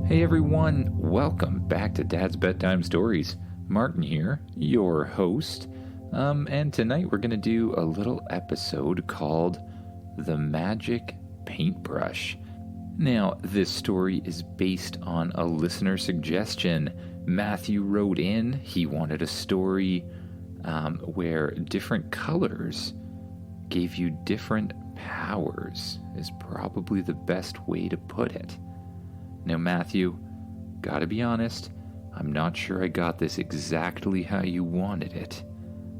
Hey everyone, welcome back to Dad's Bedtime Stories. Martin here, your host. And tonight we're going to do a little episode called The Magic Paintbrush. Now, this story is based on a listener suggestion. Mathew wrote in, he wanted a story where different colors gave you different powers, is probably the best way to put it. Now, Mathew, gotta be honest, I'm not sure I got this exactly how you wanted it,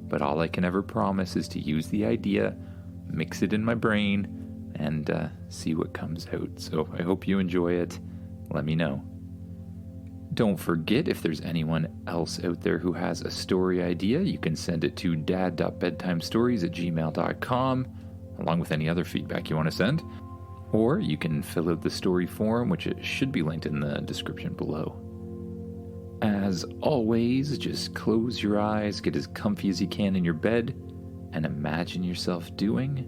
but all I can ever promise is to use the idea, mix it in my brain, and see what comes out. So I hope you enjoy it. Let me know. Don't forget, if there's anyone else out there who has a story idea, you can send it to dad.bedtimestories@gmail.com, along with any other feedback you want to send. Or you can fill out the story form, which should be linked in the description below. As always, just close your eyes, get as comfy as you can in your bed, and imagine yourself doing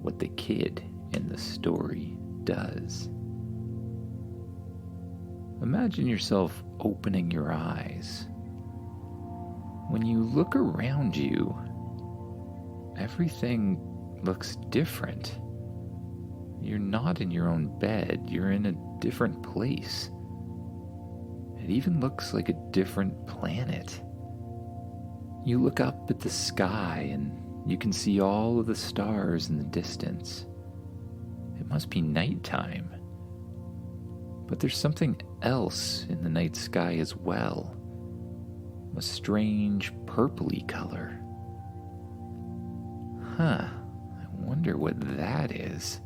what the kid in the story does. Imagine yourself opening your eyes. When you look around you, everything looks different. You're not in your own bed, you're in a different place. It even looks like a different planet. You look up at the sky and you can see all of the stars in the distance. It must be nighttime. But there's something else in the night sky as well. A strange purpley color. I wonder what that is.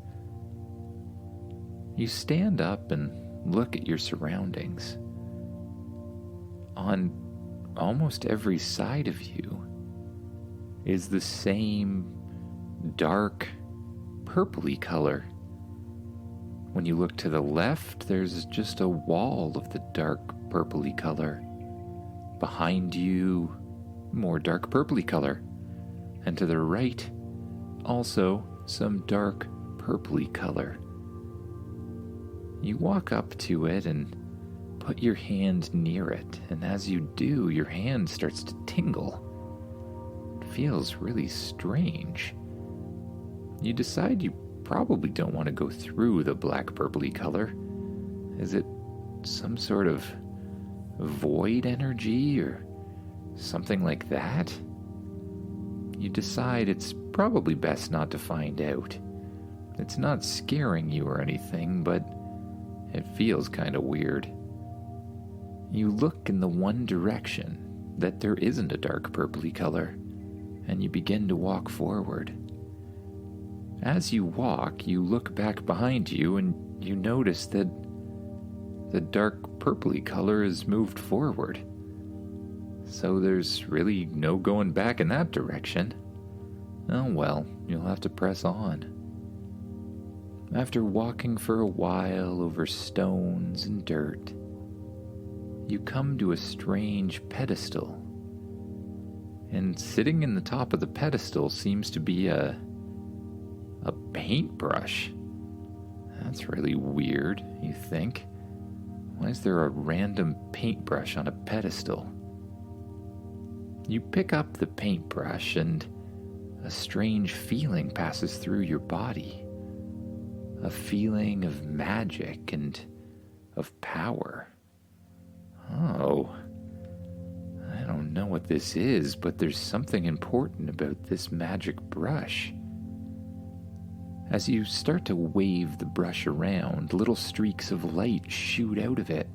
You stand up and look at your surroundings. On almost every side of you is the same dark purpley color. When you look to the left, there's just a wall of the dark purpley color. Behind you, more dark purpley color. And to the right, also some dark purpley color. You walk up to it and put your hand near it, and as you do, your hand starts to tingle. It feels really strange. You decide you probably don't want to go through the black purpley color. Is it some sort of void energy or something like that? You decide it's probably best not to find out. It's not scaring you or anything, but it feels kind of weird. You look in the one direction that there isn't a dark purpley color, and you begin to walk forward. As you walk, you look back behind you and you notice that the dark purpley color has moved forward. So there's really no going back in that direction. Oh well, you'll have to press on. After walking for a while over stones and dirt, you come to a strange pedestal. And sitting in the top of the pedestal seems to be a paintbrush. That's really weird, you think. Why is there a random paintbrush on a pedestal? You pick up the paintbrush and a strange feeling passes through your body. A feeling of magic and of power. Oh, I don't know what this is, but there's something important about this magic brush. As you start to wave the brush around, little streaks of light shoot out of it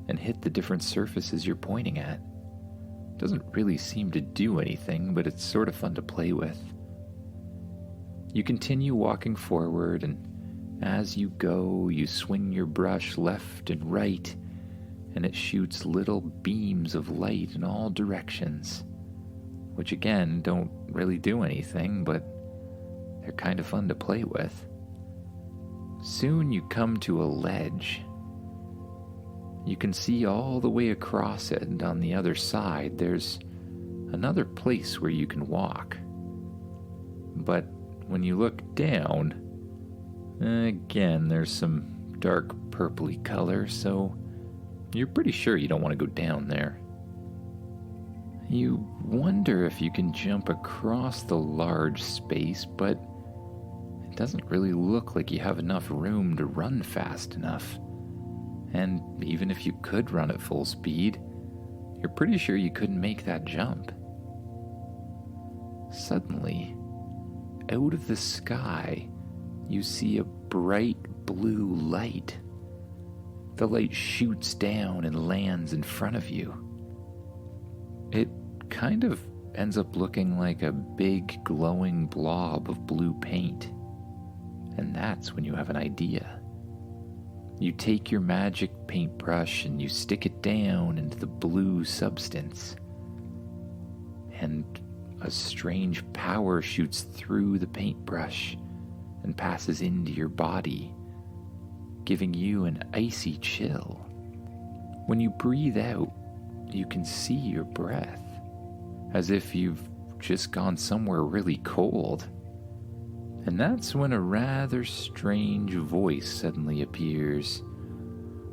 and hit the different surfaces you're pointing at. It doesn't really seem to do anything, but it's sort of fun to play with. You continue walking forward, and as you go, you swing your brush left and right, and it shoots little beams of light in all directions, which again don't really do anything, but they're kind of fun to play with. Soon you come to a ledge. You can see all the way across it, and on the other side there's another place where you can walk. But when you look down, again there's some dark purpley color, so you're pretty sure you don't want to go down there. You wonder if you can jump across the large space, but it doesn't really look like you have enough room to run fast enough. And even if you could run at full speed, you're pretty sure you couldn't make that jump. Suddenly, out of the sky, you see a bright blue light. The light shoots down and lands in front of you. It kind of ends up looking like a big glowing blob of blue paint. And that's when you have an idea. You take your magic paintbrush and you stick it down into the blue substance. And a strange power shoots through the paintbrush and passes into your body, giving you an icy chill. When you breathe out, you can see your breath, as if you've just gone somewhere really cold. And that's when a rather strange voice suddenly appears.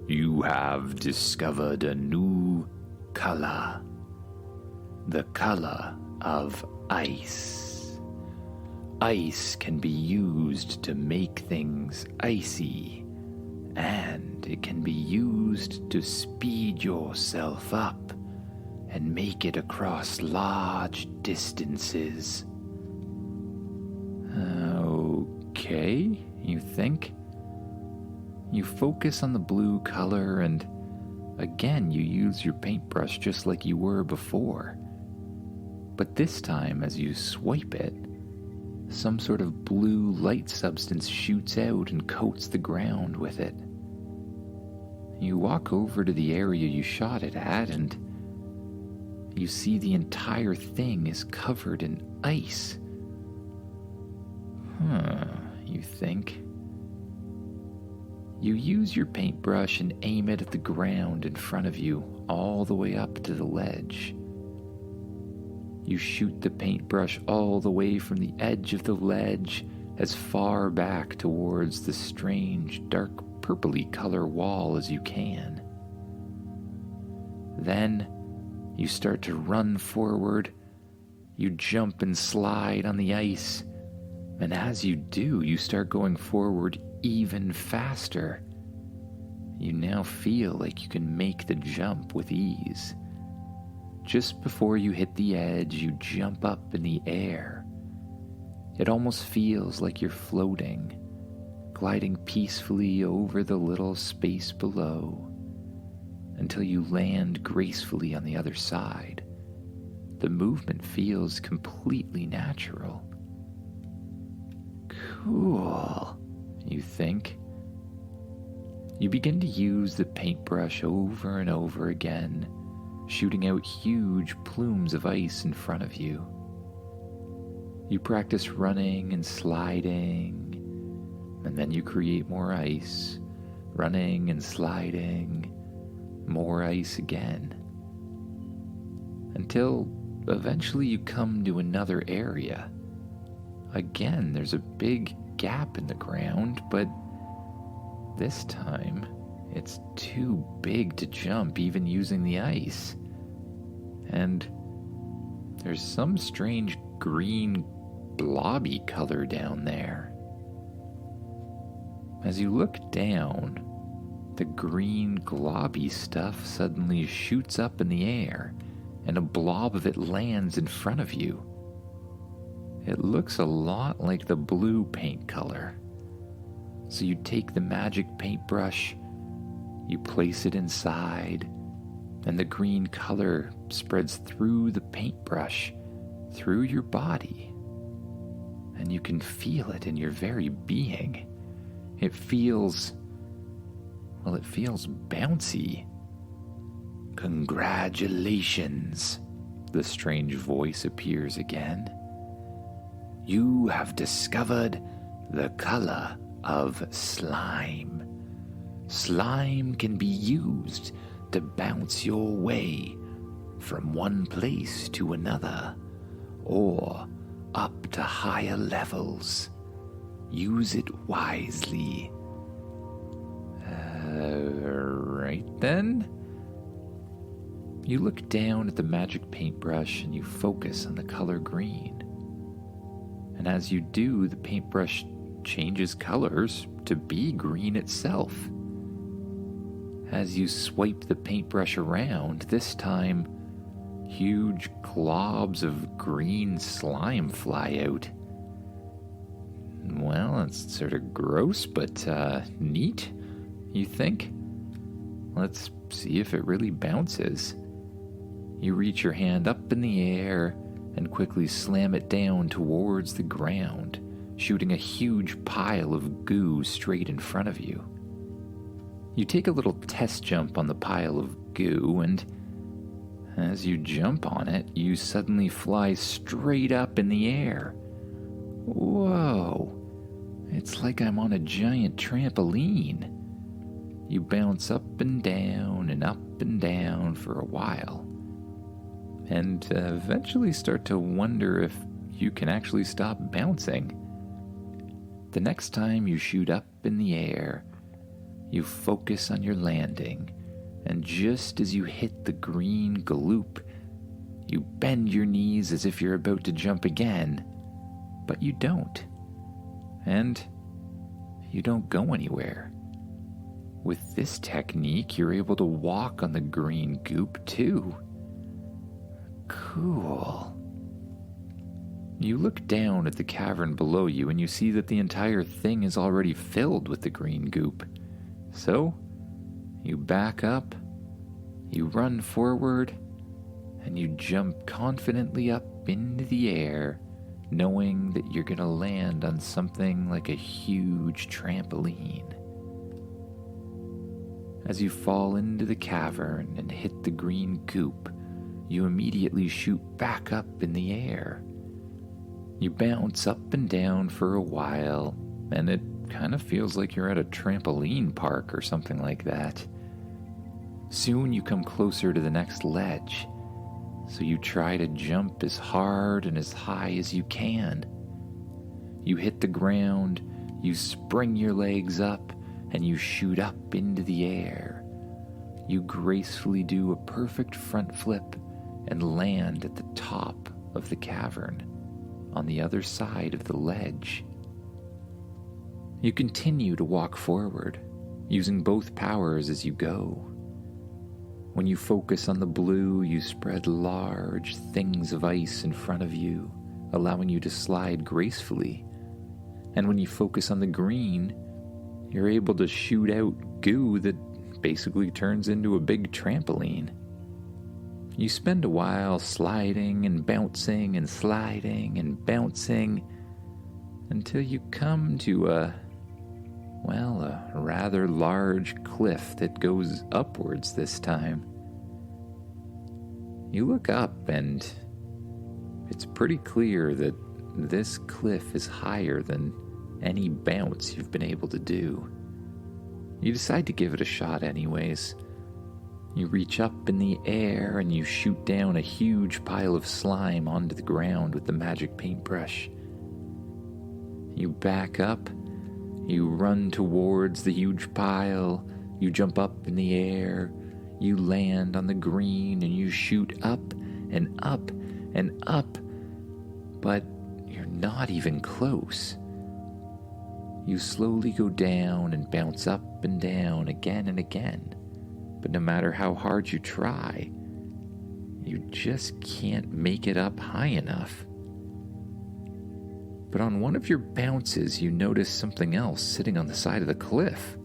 You have discovered a new color. The color of ice. Ice can be used to make things icy, and it can be used to speed yourself up and make it across large distances. Okay, you think? You focus on the blue color and again you use your paintbrush just like you were before. But this time as you swipe it, some sort of blue light substance shoots out and coats the ground with it. You walk over to the area you shot it at and you see the entire thing is covered in ice. You think. You use your paintbrush and aim it at the ground in front of you, all the way up to the ledge. You shoot the paintbrush all the way from the edge of the ledge as far back towards the strange, dark purpley color wall as you can. Then you start to run forward. You jump and slide on the ice. And as you do, you start going forward even faster. You now feel like you can make the jump with ease. Just before you hit the edge, you jump up in the air. It almost feels like you're floating, gliding peacefully over the little space below, until you land gracefully on the other side. The movement feels completely natural. Cool, you think. You begin to use the paintbrush over and over again, shooting out huge plumes of ice in front of you. You practice running and sliding, and then you create more ice, running and sliding, more ice again, until eventually you come to another area. Again, there's a big gap in the ground, but this time it's too big to jump even using the ice. And there's some strange green blobby color down there. As you look down, the green globby stuff suddenly shoots up in the air, and a blob of it lands in front of you. It looks a lot like the blue paint color. So you take the magic paintbrush, you place it inside, and the green color spreads through the paintbrush, through your body. And you can feel it in your very being. It feels bouncy. Congratulations, the strange voice appears again. You have discovered the color of slime. Slime can be used to bounce your way from one place to another, or up to higher levels. Use it wisely. Right then? You look down at the magic paintbrush and you focus on the color green. And as you do, the paintbrush changes colors to be green itself. As you swipe the paintbrush around, this time, huge globs of green slime fly out. Well, it's sort of gross, but neat, you think? Let's see if it really bounces. You reach your hand up in the air and quickly slam it down towards the ground, shooting a huge pile of goo straight in front of you. You take a little test jump on the pile of goo, and as you jump on it, you suddenly fly straight up in the air. Whoa! It's like I'm on a giant trampoline. You bounce up and down for a while, and eventually start to wonder if you can actually stop bouncing. The next time you shoot up in the air, you focus on your landing, and just as you hit the green gloop, you bend your knees as if you're about to jump again, but you don't. And you don't go anywhere. With this technique, you're able to walk on the green goop too. Cool. You look down at the cavern below you and you see that the entire thing is already filled with the green goop. So, you back up, you run forward, and you jump confidently up into the air, knowing that you're going to land on something like a huge trampoline. As you fall into the cavern and hit the green goop, you immediately shoot back up in the air. You bounce up and down for a while, and it kind of feels like you're at a trampoline park or something like that. Soon you come closer to the next ledge, so you try to jump as hard and as high as you can. You hit the ground, you spring your legs up, and you shoot up into the air. You gracefully do a perfect front flip and land at the top of the cavern, on the other side of the ledge. You continue to walk forward, using both powers as you go. When you focus on the blue, you spread large things of ice in front of you, allowing you to slide gracefully. And when you focus on the green, you're able to shoot out goo that basically turns into a big trampoline. You spend a while sliding and bouncing and sliding and bouncing until you come to a rather large cliff that goes upwards this time. You look up and it's pretty clear that this cliff is higher than any bounce you've been able to do. You decide to give it a shot anyways. You reach up in the air and you shoot down a huge pile of slime onto the ground with the magic paintbrush. You back up, you run towards the huge pile, you jump up in the air, you land on the green and you shoot up and up and up, but you're not even close. You slowly go down and bounce up and down again and again, but no matter how hard you try, you just can't make it up high enough. But on one of your bounces, you notice something else sitting on the side of the cliff.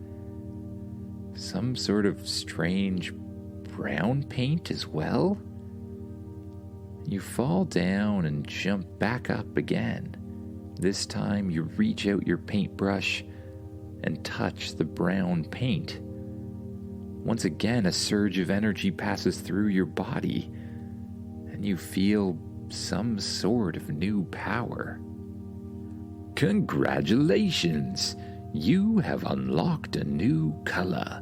Some sort of strange brown paint as well. You fall down and jump back up again. This time you reach out your paintbrush and touch the brown paint. Once again, a surge of energy passes through your body, and you feel some sort of new power. Congratulations! You have unlocked a new color.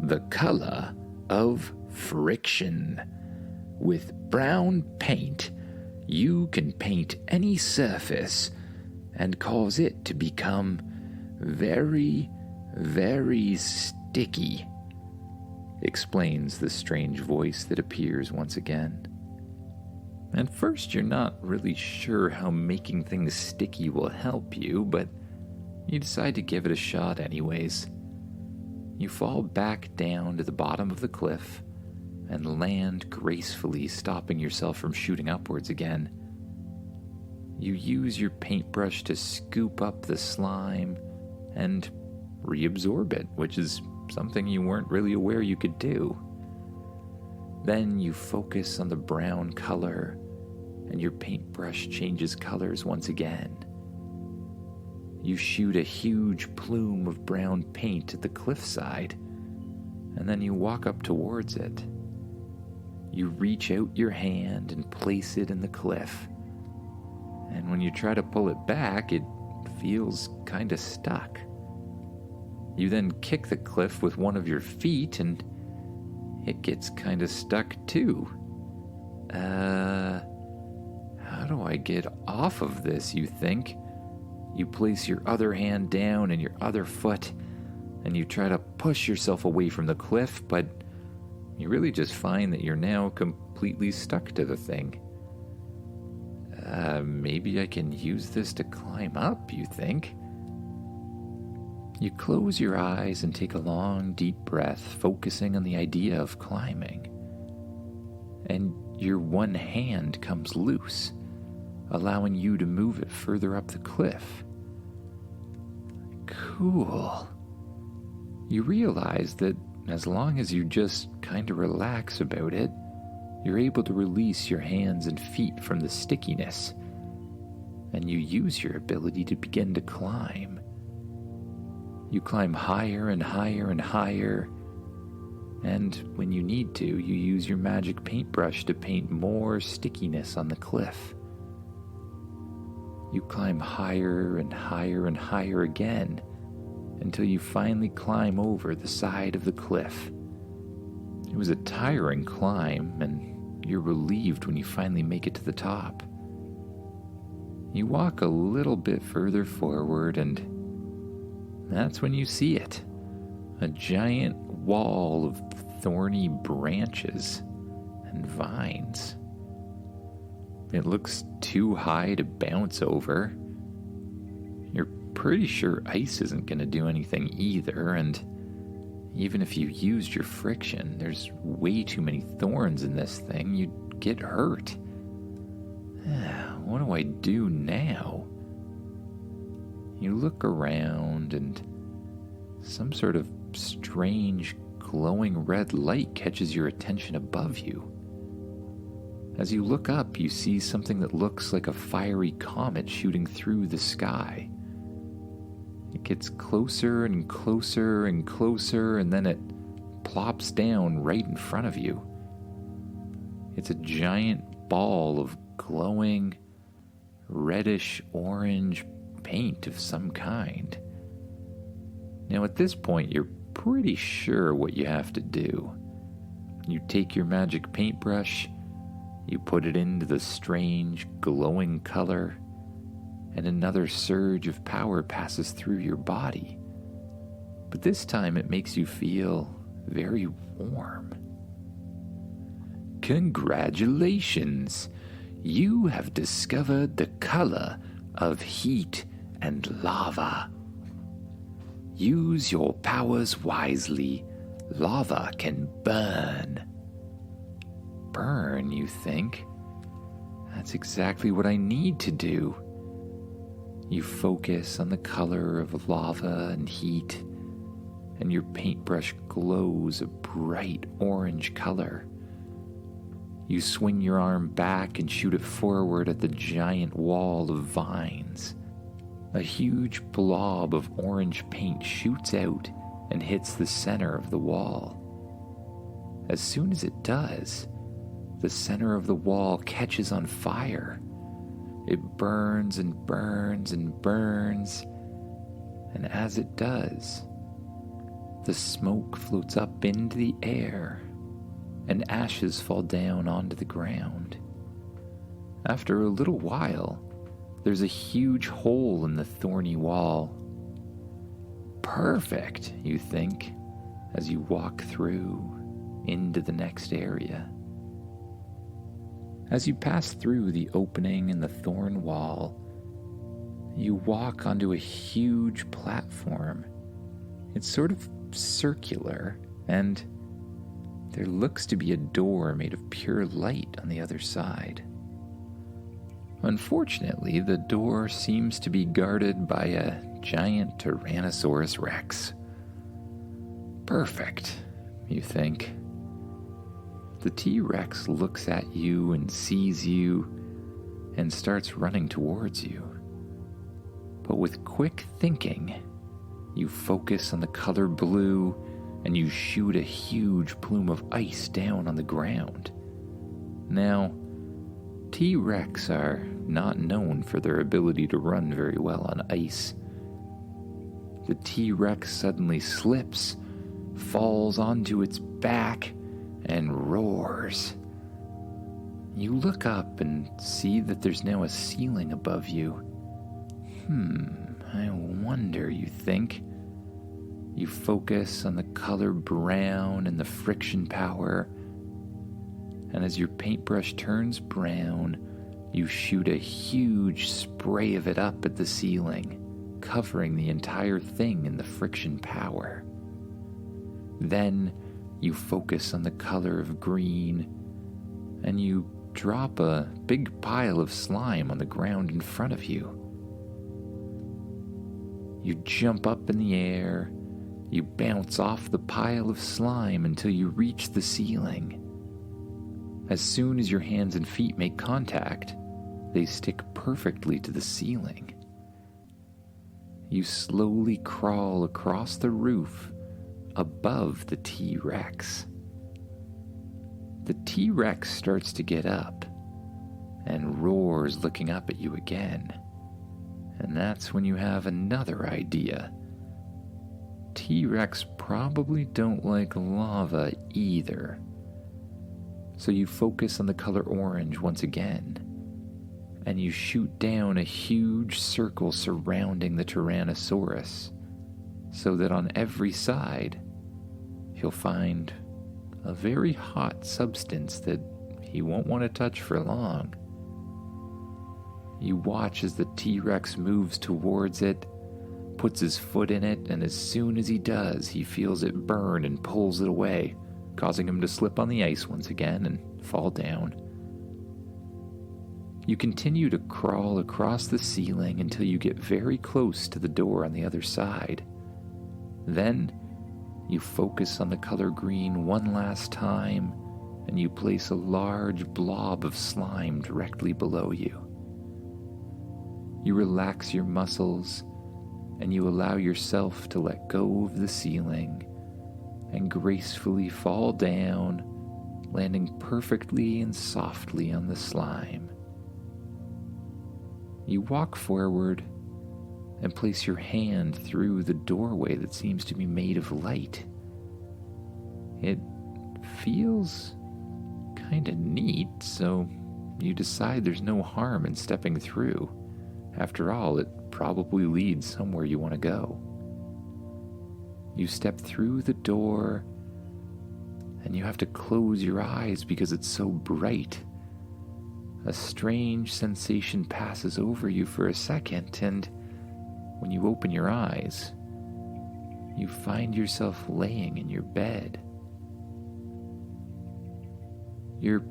The color of friction. With brown paint, you can paint any surface and cause it to become very, very sticky. explains the strange voice that appears once again. At first, you're not really sure how making things sticky will help you, but you decide to give it a shot anyways. You fall back down to the bottom of the cliff and land gracefully, stopping yourself from shooting upwards again. You use your paintbrush to scoop up the slime and reabsorb it, which is something you weren't really aware you could do. Then you focus on the brown color, and your paintbrush changes colors once again. You shoot a huge plume of brown paint at the cliffside, and then you walk up towards it. You reach out your hand and place it in the cliff, and when you try to pull it back, it feels kinda stuck. You then kick the cliff with one of your feet, and it gets kinda stuck too. How do I get off of this, you think? You place your other hand down and your other foot, and you try to push yourself away from the cliff, but you really just find that you're now completely stuck to the thing. Maybe I can use this to climb up, you think? You close your eyes and take a long, deep breath, focusing on the idea of climbing. And your one hand comes loose, allowing you to move it further up the cliff. Cool. You realize that as long as you just kind of relax about it, you're able to release your hands and feet from the stickiness, and you use your ability to begin to climb. You climb higher and higher and higher, and when you need to, you use your magic paintbrush to paint more stickiness on the cliff. You climb higher and higher and higher again, until you finally climb over the side of the cliff. It was a tiring climb, and you're relieved when you finally make it to the top. You walk a little bit further forward, and that's when you see it. A giant wall of thorny branches and vines. It looks too high to bounce over. You're pretty sure ice isn't going to do anything either, and even if you used your friction, there's way too many thorns in this thing. You'd get hurt. What do I do now? You look around, and some sort of strange, glowing red light catches your attention above you. As you look up, you see something that looks like a fiery comet shooting through the sky. It gets closer and closer and closer, and then it plops down right in front of you. It's a giant ball of glowing, reddish-orange paint of some kind. Now at this point, you're pretty sure what you have to do. You take your magic paintbrush, you put it into the strange, glowing color, and another surge of power passes through your body. But this time it makes you feel very warm. Congratulations! You have discovered the color of heat and lava. Use your powers wisely. Lava can burn. Burn, you think? That's exactly what I need to do. You focus on the color of lava and heat, and your paintbrush glows a bright orange color. You swing your arm back and shoot it forward at the giant wall of vines. A huge blob of orange paint shoots out and hits the center of the wall. As soon as it does, the center of the wall catches on fire. It burns and burns and burns, and as it does, the smoke floats up into the air, and ashes fall down onto the ground. After a little while, there's a huge hole in the thorny wall. Perfect, you think, as you walk through into the next area. As you pass through the opening in the thorn wall, you walk onto a huge platform. It's sort of circular, and there looks to be a door made of pure light on the other side. Unfortunately, the door seems to be guarded by a giant Tyrannosaurus Rex. Perfect, you think. The T-Rex looks at you and sees you and starts running towards you. But with quick thinking, you focus on the color blue and you shoot a huge plume of ice down on the ground. Now, T-Rex are not known for their ability to run very well on ice. The T-Rex suddenly slips, falls onto its back, and roars. You look up and see that there's now a ceiling above you. I wonder, you think. You focus on the color brown and the friction power, and as your paintbrush turns brown, you shoot a huge spray of it up at the ceiling, covering the entire thing in the friction power. Then you focus on the color of green, and you drop a big pile of slime on the ground in front of you. You jump up in the air, you bounce off the pile of slime until you reach the ceiling. As soon as your hands and feet make contact, they stick perfectly to the ceiling. You slowly crawl across the roof above the T-Rex. The T-Rex starts to get up and roars, looking up at you again. And that's when you have another idea. T-Rex probably don't like lava either. So you focus on the color orange once again, and you shoot down a huge circle surrounding the Tyrannosaurus, so that on every side, you'll find a very hot substance that he won't want to touch for long. You watch as the T-Rex moves towards it, puts his foot in it, and as soon as he does, he feels it burn and pulls it away, causing him to slip on the ice once again and fall down. You continue to crawl across the ceiling until you get very close to the door on the other side. Then, you focus on the color green one last time, and you place a large blob of slime directly below you. You relax your muscles, and you allow yourself to let go of the ceiling and gracefully fall down, landing perfectly and softly on the slime. You walk forward and place your hand through the doorway that seems to be made of light. It feels kinda neat, so you decide there's no harm in stepping through. After all, it probably leads somewhere you want to go. You step through the door, and you have to close your eyes because it's so bright. A strange sensation passes over you for a second, and when you open your eyes, you find yourself laying in your bed. You're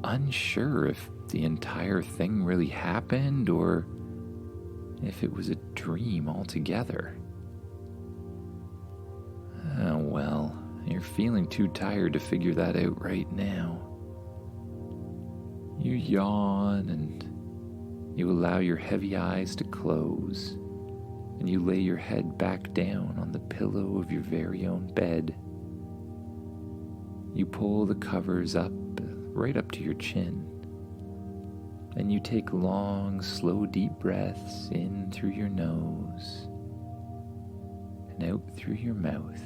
unsure if the entire thing really happened or if it was a dream altogether. Oh well, you're feeling too tired to figure that out right now. You yawn and you allow your heavy eyes to close, and you lay your head back down on the pillow of your very own bed. You pull the covers up, right up to your chin, and you take long, slow, deep breaths in through your nose and out through your mouth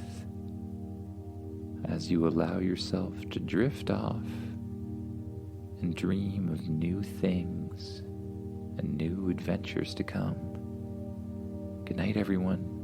as you allow yourself to drift off and dream of new things and new adventures to come. Good night, everyone.